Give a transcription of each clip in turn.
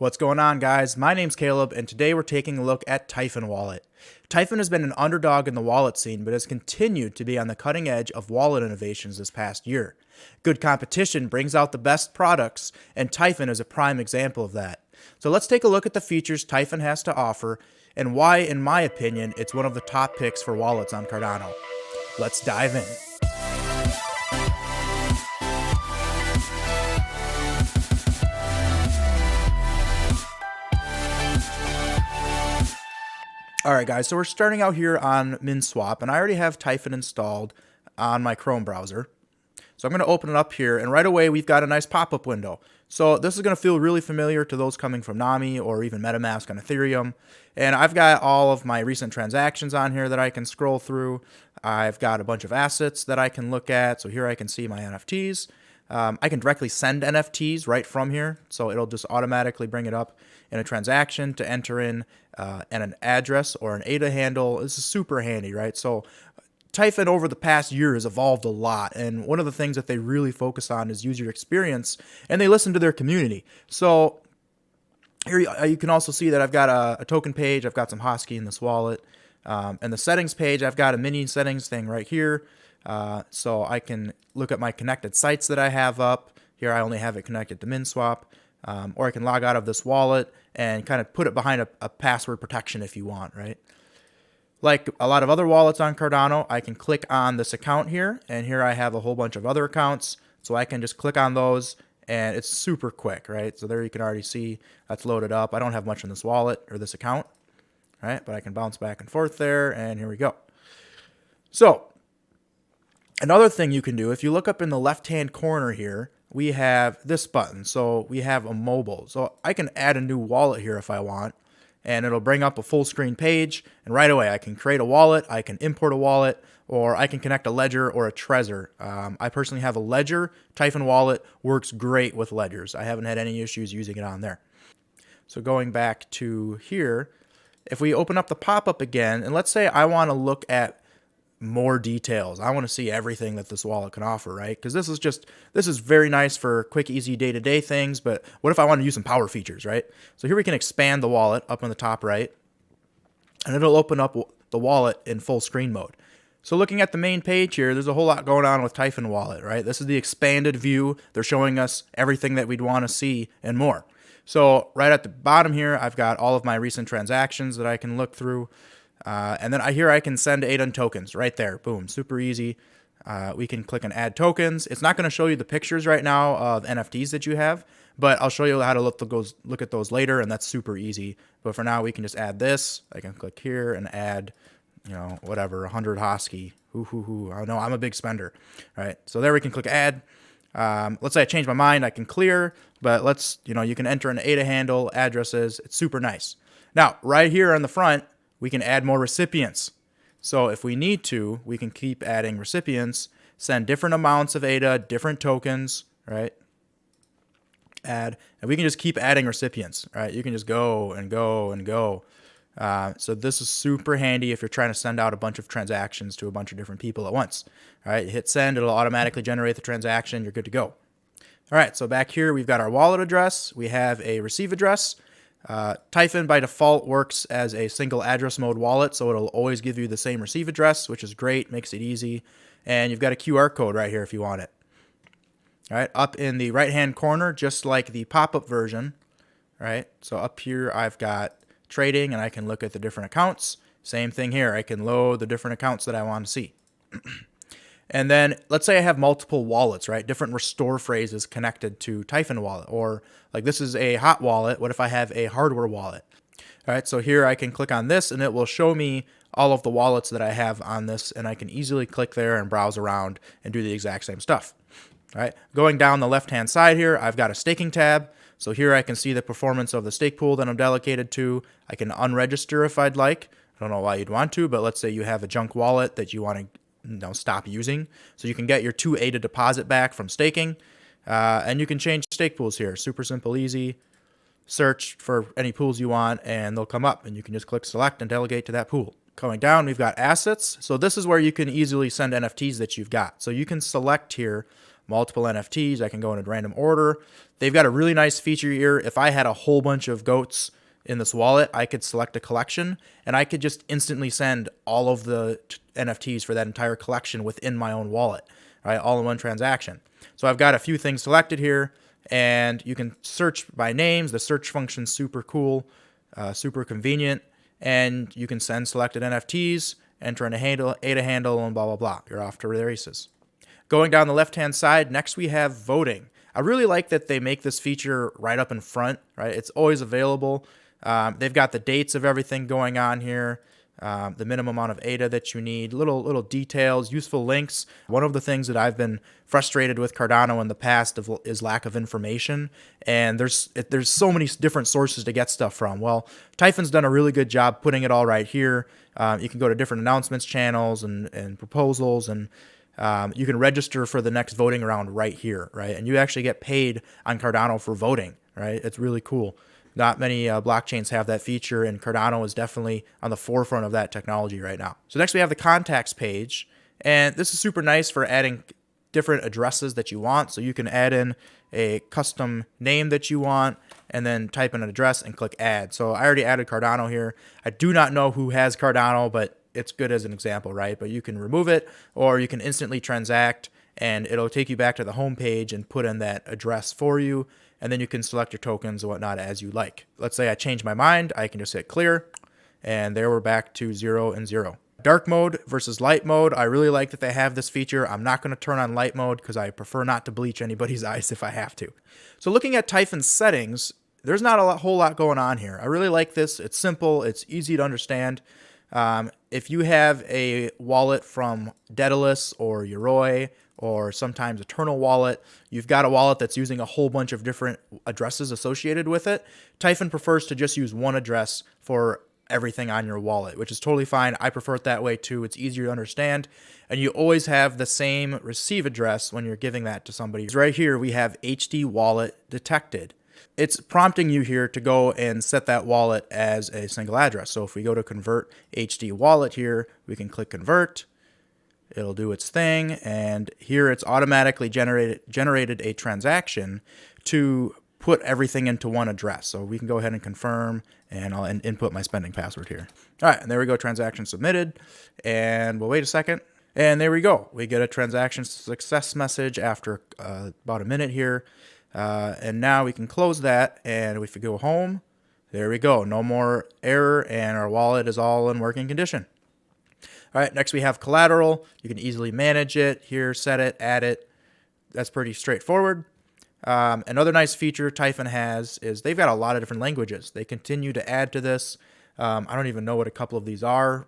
What's going on, guys? My name's Caleb, and today we're taking a look at Typhon Wallet. Typhon has been an underdog in the wallet scene, but has continued to be on the cutting edge of wallet innovations this past year. Good competition brings out the best products, and Typhon is a prime example of that. So let's take a look at the features Typhon has to offer, and why, in my opinion, it's one of the top picks for wallets on Cardano. Let's dive in. Alright guys, so we're starting out here on MinSwap, and I already have Typhon installed on my Chrome browser. So I'm going to open it up here, and right away we've got a nice pop-up window. So this is going to feel really familiar to those coming from Nami or even MetaMask on Ethereum. And I've got all of my recent transactions on here that I can scroll through. I've got a bunch of assets that I can look at. So here I can see my NFTs. I can directly send NFTs right from here, so it'll just automatically bring it up in a transaction to enter in an address or an ADA handle. This is super handy, right? So Typhon over the past year has evolved a lot, and one of the things that they really focus on is user experience, and they listen to their community. So here you can also see that I've got a token page. I've got some Hosky in this wallet. And the settings page, I've got a mini settings thing right here. So I can look at my connected sites that I have up. Here I only have it connected to MinSwap. Or I can log out of this wallet and kind of put it behind a password protection if you want, right? Like a lot of other wallets on Cardano, I can click on this account here, and here I have a whole bunch of other accounts. So I can just click on those, and it's super quick, right? So there you can already see that's loaded up. I don't have much in this wallet or this account, right? But I can bounce back and forth there, and here we go. So another thing you can do, if you look up in the left-hand corner here, we have this button. So we have a mobile. So I can add a new wallet here if I want, and it'll bring up a full screen page. And right away, I can create a wallet, I can import a wallet, or I can connect a ledger or a Trezor. I personally have a ledger. Typhon Wallet works great with ledgers. I haven't had any issues using it on there. So going back to here, if we open up the pop-up again, and let's say I want to look at more details. I want to see everything that this wallet can offer, right? Because this is very nice for quick, easy day-to-day things, but what if I want to use some power features, right? So here we can expand the wallet up on the top right, and it'll open up the wallet in full screen mode. So looking at the main page here, there's a whole lot going on with Typhon Wallet, right? This is the expanded view. They're showing us everything that we'd want to see and more. So right at the bottom here, I've got all of my recent transactions that I can look through. And then here I can send ADA tokens right there. Boom, super easy. We can click on add tokens. It's not going to show you the pictures right now of NFTs that you have, but I'll show you how to look at those later, and that's super easy. But for now, we can just add this. I can click here and add, whatever, 100 Hosky. I know I'm a big spender. All right, so there we can click add. Let's say I change my mind, I can clear, but you can enter an ADA handle, addresses. It's super nice. Now, right here on the front, we can add more recipients. So if we need to, we can keep adding recipients, send different amounts of ADA, different tokens, right? And we can just keep adding recipients, right? You can just go and go and go. So this is super handy if you're trying to send out a bunch of transactions to a bunch of different people at once. All right, hit send, it'll automatically generate the transaction, you're good to go. All right, so back here we've got our wallet address, we have a receive address. Typhon by default works as a single address mode wallet, so it'll always give you the same receive address, which is great, makes it easy. And you've got a QR code right here if you want it. All right, up in the right-hand corner, just like the pop-up version, right? So up here I've got trading, and I can look at the different accounts. Same thing here, I can load the different accounts that I want to see. And then let's say I have multiple wallets, right? Different restore phrases connected to Typhon Wallet, or like this is a hot wallet. What if I have a hardware wallet? All right, so here I can click on this and it will show me all of the wallets that I have on this, and I can easily click there and browse around and do the exact same stuff. All right, going down the left-hand side here, I've got a staking tab. So here I can see the performance of the stake pool that I'm delegated to. I can unregister if I'd like. I don't know why you'd want to, but let's say you have a junk wallet that you want to stop using. So you can get your 2 ADA deposit back from staking, and you can change stake pools here. Super simple, easy. Search for any pools you want, and they'll come up, and you can just click select and delegate to that pool. Coming down, we've got assets. So this is where you can easily send NFTs that you've got. So you can select here multiple NFTs. I can go in a random order. They've got a really nice feature here. If I had a whole bunch of goats in this wallet, I could select a collection and I could just instantly send all of the NFTs for that entire collection within my own wallet, right? All in one transaction. So I've got a few things selected here, and you can search by names. The search function's super cool, super convenient, and you can send selected NFTs, enter in a ADA handle, and blah, blah, blah. You're off to the races. Going down the left-hand side, next we have voting. I really like that they make this feature right up in front, right? It's always available. They've got the dates of everything going on here, the minimum amount of ADA that you need, little details, useful links. One of the things that I've been frustrated with Cardano in the past is lack of information, and there's so many different sources to get stuff from. Well, Typhon's done a really good job putting it all right here. You can go to different announcements channels and proposals, and you can register for the next voting round right here, right? And you actually get paid on Cardano for voting, right? It's really cool. Not many blockchains have that feature, and Cardano is definitely on the forefront of that technology right now. So next we have the contacts page, and this is super nice for adding different addresses that you want. So you can add in a custom name that you want and then type in an address and click add. So I already added Cardano here. I do not know who has Cardano, but it's good as an example, right? But you can remove it, or you can instantly transact, and it'll take you back to the home page and put in that address for you. And then you can select your tokens and whatnot as you like. Let's say I change my mind. I can just hit clear, and there we're back to 0 and 0. Dark mode versus light mode. I really like that they have this feature. I'm not going to turn on light mode because I prefer not to bleach anybody's eyes if I have to. So looking at Typhon's settings, there's not a whole lot going on here. I really like this. It's simple. It's easy to understand. If you have a wallet from Daedalus or Yoroi or sometimes Eternal Wallet, you've got a wallet that's using a whole bunch of different addresses associated with it. Typhon prefers to just use one address for everything on your wallet, which is totally fine. I prefer it that way too. It's easier to understand, and you always have the same receive address when you're giving that to somebody. Right here we have HD wallet detected. It's prompting you here to go and set that wallet as a single address. So if we go to convert HD wallet here, we can click convert. It'll do its thing, and here it's automatically generated a transaction to put everything into one address. So we can go ahead and confirm, and I'll input my spending password here. All right, and there we go, transaction submitted. And we'll wait a second, and there we go. We get a transaction success message after about a minute here. And now we can close that, and if we go home, there we go. No more error, and our wallet is all in working condition. All right, next we have collateral. You can easily manage it here, set it, add it. That's pretty straightforward. Another nice feature Typhon has is they've got a lot of different languages. They continue to add to this. I don't even know what a couple of these are.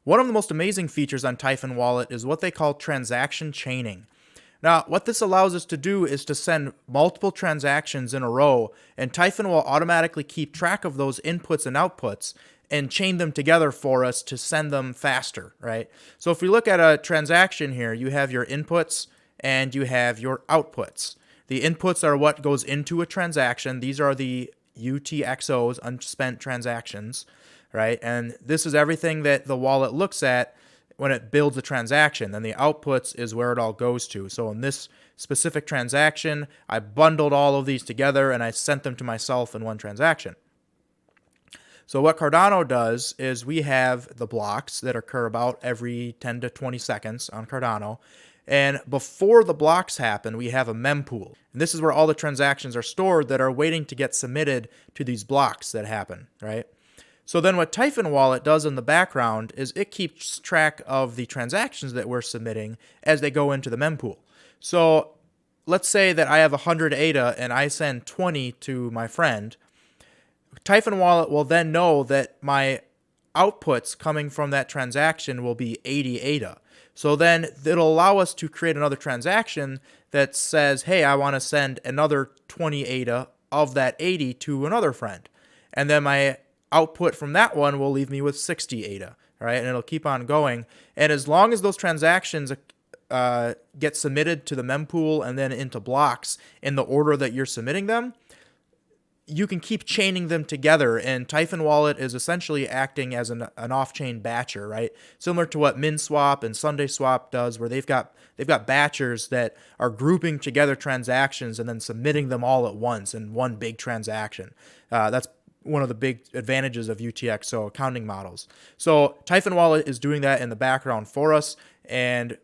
One of the most amazing features on Typhon Wallet is what they call transaction chaining. Now, what this allows us to do is to send multiple transactions in a row, and Typhon will automatically keep track of those inputs and outputs and chain them together for us to send them faster, right? So if we look at a transaction here, you have your inputs and you have your outputs. The inputs are what goes into a transaction. These are the UTXOs, unspent transactions, right? And this is everything that the wallet looks at when it builds a transaction. Then the outputs is where it all goes to. So in this specific transaction, I bundled all of these together and I sent them to myself in one transaction. So what Cardano does is we have the blocks that occur about every 10 to 20 seconds on Cardano. And before the blocks happen, we have a mempool. And this is where all the transactions are stored that are waiting to get submitted to these blocks that happen, right? So then what Typhon Wallet does in the background is it keeps track of the transactions that we're submitting as they go into the mempool. So let's say that I have 100 ADA and I send 20 to my friend. Typhon Wallet will then know that my outputs coming from that transaction will be 80 ADA. So then it'll allow us to create another transaction that says, hey, I want to send another 20 ADA of that 80 to another friend. And then my output from that one will leave me with 60 ADA, right? And it'll keep on going. And as long as those transactions get submitted to the mempool and then into blocks in the order that you're submitting them, you can keep chaining them together, and Typhon Wallet is essentially acting as an off-chain batcher, right? Similar to what MinSwap and SundaySwap does, where they've got batchers that are grouping together transactions and then submitting them all at once in one big transaction. That's one of the big advantages of UTXO accounting models. So Typhon Wallet is doing that in the background for us, and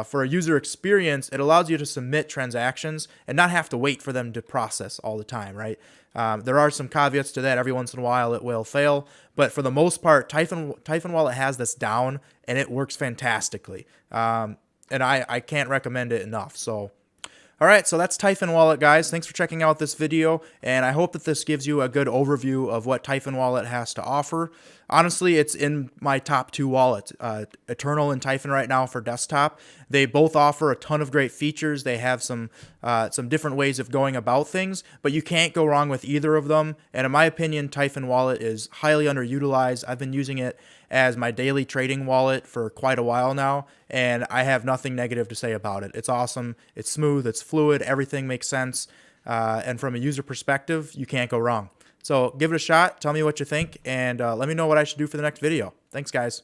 for a user experience, it allows you to submit transactions and not have to wait for them to process all the time, right? There are some caveats to that. Every once in a while it will fail, but for the most part, Typhon Wallet has this down, and it works fantastically. And I can't recommend it enough. So, all right, so that's Typhon Wallet, guys. Thanks for checking out this video, and I hope that this gives you a good overview of what Typhon Wallet has to offer. Honestly, it's in my top 2 wallets, Eternal and Typhon right now for desktop. They both offer a ton of great features. They have some different ways of going about things, but you can't go wrong with either of them. And in my opinion, Typhon Wallet is highly underutilized. I've been using it as my daily trading wallet for quite a while now, and I have nothing negative to say about it. It's awesome. It's smooth. It's fluid. Everything makes sense. And from a user perspective, you can't go wrong. So give it a shot. Tell me what you think, and let me know what I should do for the next video. Thanks, guys.